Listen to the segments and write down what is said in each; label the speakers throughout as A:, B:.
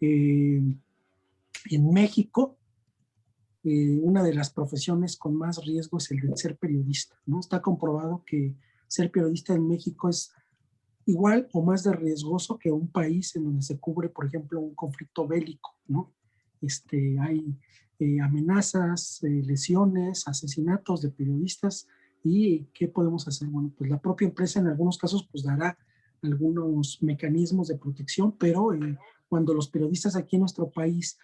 A: En México, una de las profesiones con más riesgo es el de ser periodista, ¿no? Está comprobado que ser periodista en México es igual o más de riesgoso que un país en donde se cubre, por ejemplo, un conflicto bélico, ¿no? Hay amenazas, lesiones, asesinatos de periodistas. ¿Y qué podemos hacer? Bueno, pues la propia empresa en algunos casos pues dará algunos mecanismos de protección, pero cuando los periodistas aquí en nuestro país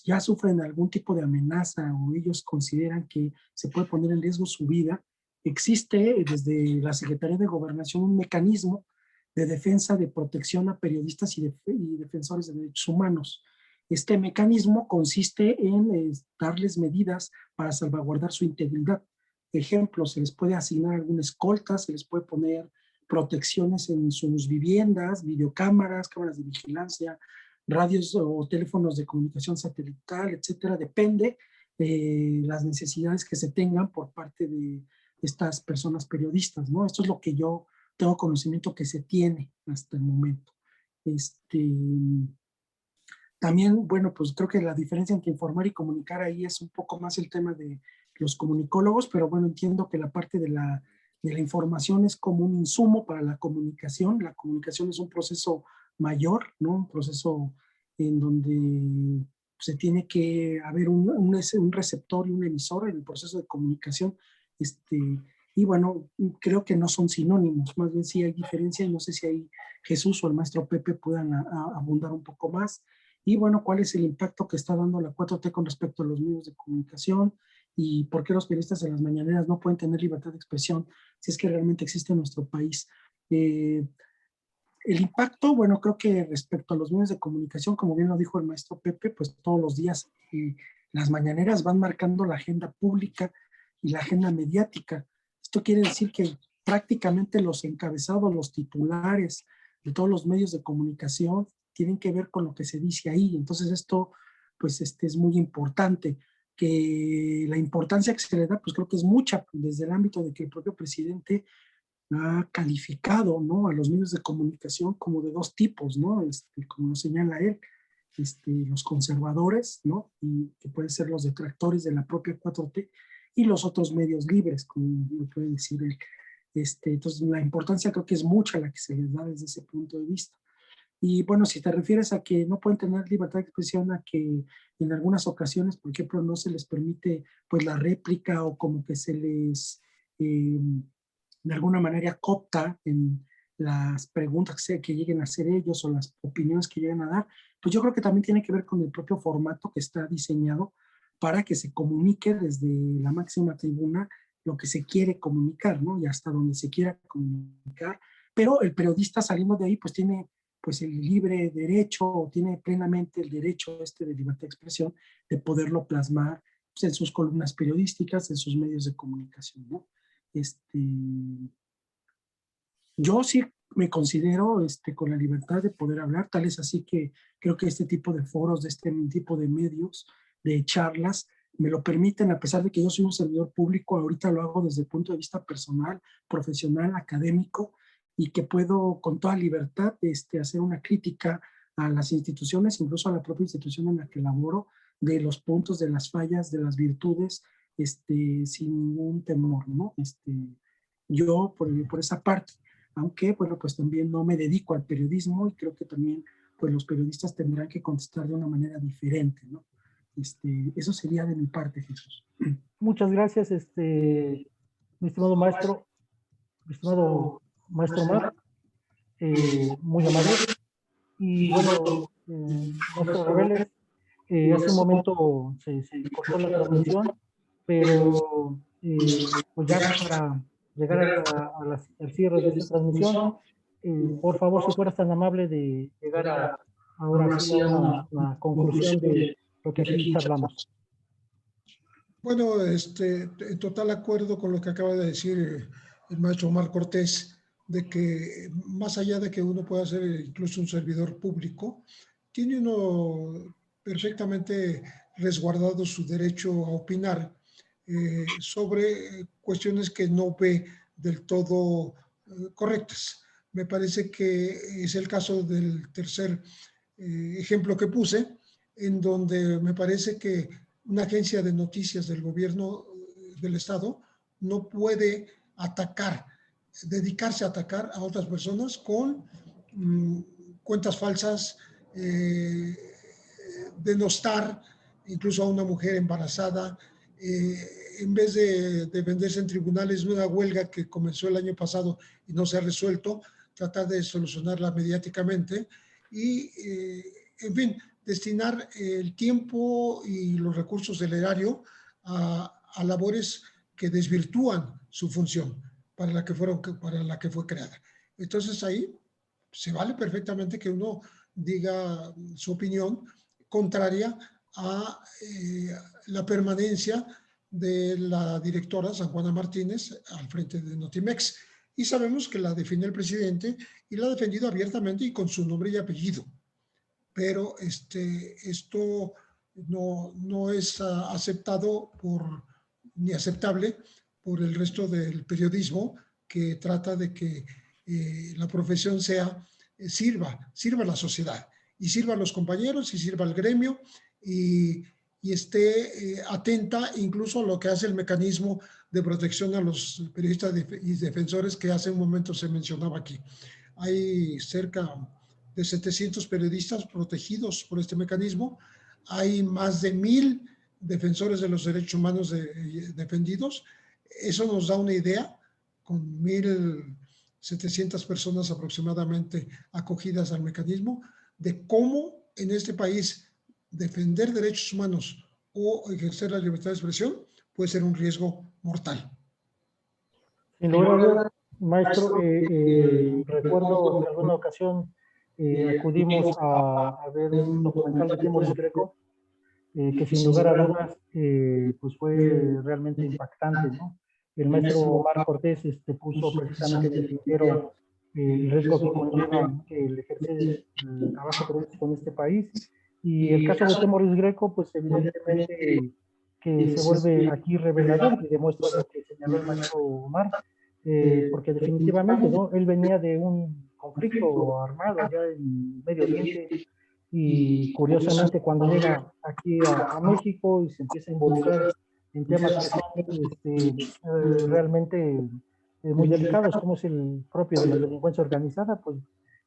A: ya sufren algún tipo de amenaza o ellos consideran que se puede poner en riesgo su vida, existe desde la Secretaría de Gobernación un mecanismo de defensa, de protección a periodistas y defensores de derechos humanos. Este mecanismo consiste en darles medidas para salvaguardar su integridad. Ejemplo, se les puede asignar alguna escolta, se les puede poner protecciones en sus viviendas, videocámaras, cámaras de vigilancia, radios o teléfonos de comunicación satelital, etcétera. Depende de las necesidades que se tengan por parte de estas personas periodistas, ¿no? Esto es lo que yo tengo conocimiento que se tiene hasta el momento. También, bueno, pues creo que la diferencia entre informar y comunicar ahí es un poco más el tema de los comunicólogos, pero bueno, entiendo que la parte de la información es como un insumo para la comunicación. La comunicación es un proceso mayor, ¿no? Un proceso en donde se tiene que haber un receptor y un emisor en el proceso de comunicación. Y bueno, creo que no son sinónimos, más bien sí hay diferencia y no sé si ahí Jesús o el maestro Pepe puedan abundar un poco más. Y bueno, ¿cuál es el impacto que está dando la 4T con respecto a los medios de comunicación? ¿Y por qué los periodistas en las mañaneras no pueden tener libertad de expresión si es que realmente existe en nuestro país? El impacto, bueno, creo que respecto a los medios de comunicación, como bien lo dijo el maestro Pepe, pues todos los días las mañaneras van marcando la agenda pública y la agenda mediática. Esto quiere decir que prácticamente los encabezados, los titulares de todos los medios de comunicación tienen que ver con lo que se dice ahí. Entonces esto, pues es muy importante. Que la importancia que se le da, pues creo que es mucha, desde el ámbito de que el propio presidente ha calificado, ¿no?, a los medios de comunicación como de dos tipos, ¿no? Como lo señala él, los conservadores, ¿no?, y que pueden ser los detractores de la propia 4T, y los otros medios libres, como lo puede decir él. Entonces, la importancia creo que es mucha la que se les da desde ese punto de vista. Y bueno, si te refieres a que no pueden tener libertad de expresión, a que en algunas ocasiones, por ejemplo, no se les permite pues la réplica o como que se les de alguna manera coopta en las preguntas que lleguen a hacer ellos o las opiniones que lleguen a dar, pues yo creo que también tiene que ver con el propio formato que está diseñado para que se comunique desde la máxima tribuna lo que se quiere comunicar, ¿no? Y hasta donde se quiera comunicar, pero el periodista saliendo de ahí pues tiene pues el libre derecho o tiene plenamente el derecho de libertad de expresión de poderlo plasmar pues, en sus columnas periodísticas, en sus medios de comunicación, ¿no? Yo sí me considero con la libertad de poder hablar, tal es así que creo que este tipo de foros, de este tipo de medios, de charlas, me lo permiten, a pesar de que yo soy un servidor público, ahorita lo hago desde el punto de vista personal, profesional, académico, y que puedo con toda libertad hacer una crítica a las instituciones, incluso a la propia institución en la que laboro, de los puntos, de las fallas, de las virtudes, sin ningún temor, ¿no? Yo por esa parte, aunque, bueno, pues también no me dedico al periodismo y creo que también, pues los periodistas tendrán que contestar de una manera diferente, ¿no? Eso sería de mi parte, Jesús.
B: Muchas gracias, mi estimado maestro, mi estimado maestro Mar, muy amable. Y bueno, maestro Reveles, hace un momento se cortó la transmisión, pero pues ya para llegar al cierre de esta transmisión, por favor, si fueras tan amable de llegar ahora sí a una conclusión de lo que aquí charlamos.
C: Bueno, en total acuerdo con lo que acaba de decir el maestro Omar Cortés, de que más allá de que uno pueda ser incluso un servidor público, tiene uno perfectamente resguardado su derecho a opinar sobre cuestiones que no ve del todo correctas. Me parece que es el caso del tercer ejemplo que puse, en donde me parece que una agencia de noticias del gobierno del Estado no puede dedicarse a atacar a otras personas con cuentas falsas, denostar incluso a una mujer embarazada, en vez de defenderse en tribunales de una huelga que comenzó el año pasado y no se ha resuelto, tratar de solucionarla mediáticamente y, en fin, destinar el tiempo y los recursos del erario a labores que desvirtúan su función para la que fue creada. Entonces ahí se vale perfectamente que uno diga su opinión contraria a la permanencia de la directora San Juana Martínez al frente de Notimex. Y sabemos que la defiende el presidente y la ha defendido abiertamente y con su nombre y apellido. Pero esto no es aceptado ni aceptable por el resto del periodismo, que trata de que la profesión sirva a la sociedad y sirva a los compañeros y sirva al gremio y esté atenta incluso a lo que hace el mecanismo de protección a los periodistas y defensores que hace un momento se mencionaba aquí. Hay cerca de 700 periodistas protegidos por este mecanismo. Hay más de 1000 defensores de los derechos humanos defendidos. Eso nos da una idea, con 1700 personas aproximadamente acogidas al mecanismo, de cómo en este país defender derechos humanos o ejercer la libertad de expresión puede ser un riesgo mortal.
B: Sin lugar a dudas, maestro, recuerdo que en alguna ocasión acudimos a ver un documental de Timoris Greco, que sin lugar a dudas pues fue realmente impactante, ¿no? El maestro Marc Cortés puso precisamente en el tintero el riesgo que conlleva el ejercer el trabajo periodístico en este país, y el caso de Timoris Greco, pues evidentemente que se vuelve aquí revelador y demuestra lo que señaló el maestro Omar, porque definitivamente, ¿no? Él venía de un conflicto armado allá en Medio Oriente, y curiosamente cuando llega aquí a México y se empieza a involucrar en temas que son realmente muy delicados, como es el propio de la delincuencia organizada, pues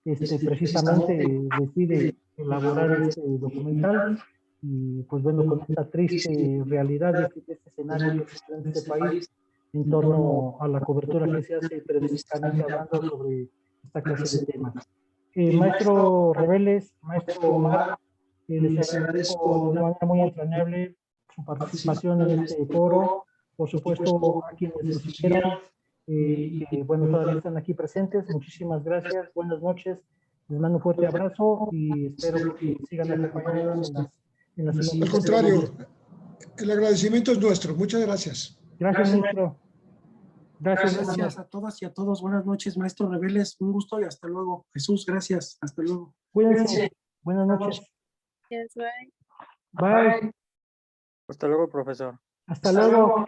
B: precisamente decide elaborar este documental, y pues bueno, con esta triste realidad de este escenario que existe en este país en torno a la cobertura que se hace periodísticamente hablando sobre esta clase de temas. Maestro Reveles, maestro Omar, les agradezco de una manera muy entrañable su participación en este foro, por supuesto a quienes lo siguieron y que bueno, todavía están aquí presentes, muchísimas gracias, buenas noches, les mando un fuerte abrazo y espero que sigan acompañándonos en las siguientes.
C: Al contrario, el agradecimiento es nuestro, muchas gracias.
B: Gracias, maestro.
A: Gracias a todas y a todos. Buenas noches, maestro Reveles. Un gusto y hasta luego. Jesús, gracias. Hasta luego.
B: Cuídense. Buenas noches.
D: Yes, bye.
B: Bye.
E: Hasta luego, profesor.
B: Hasta luego.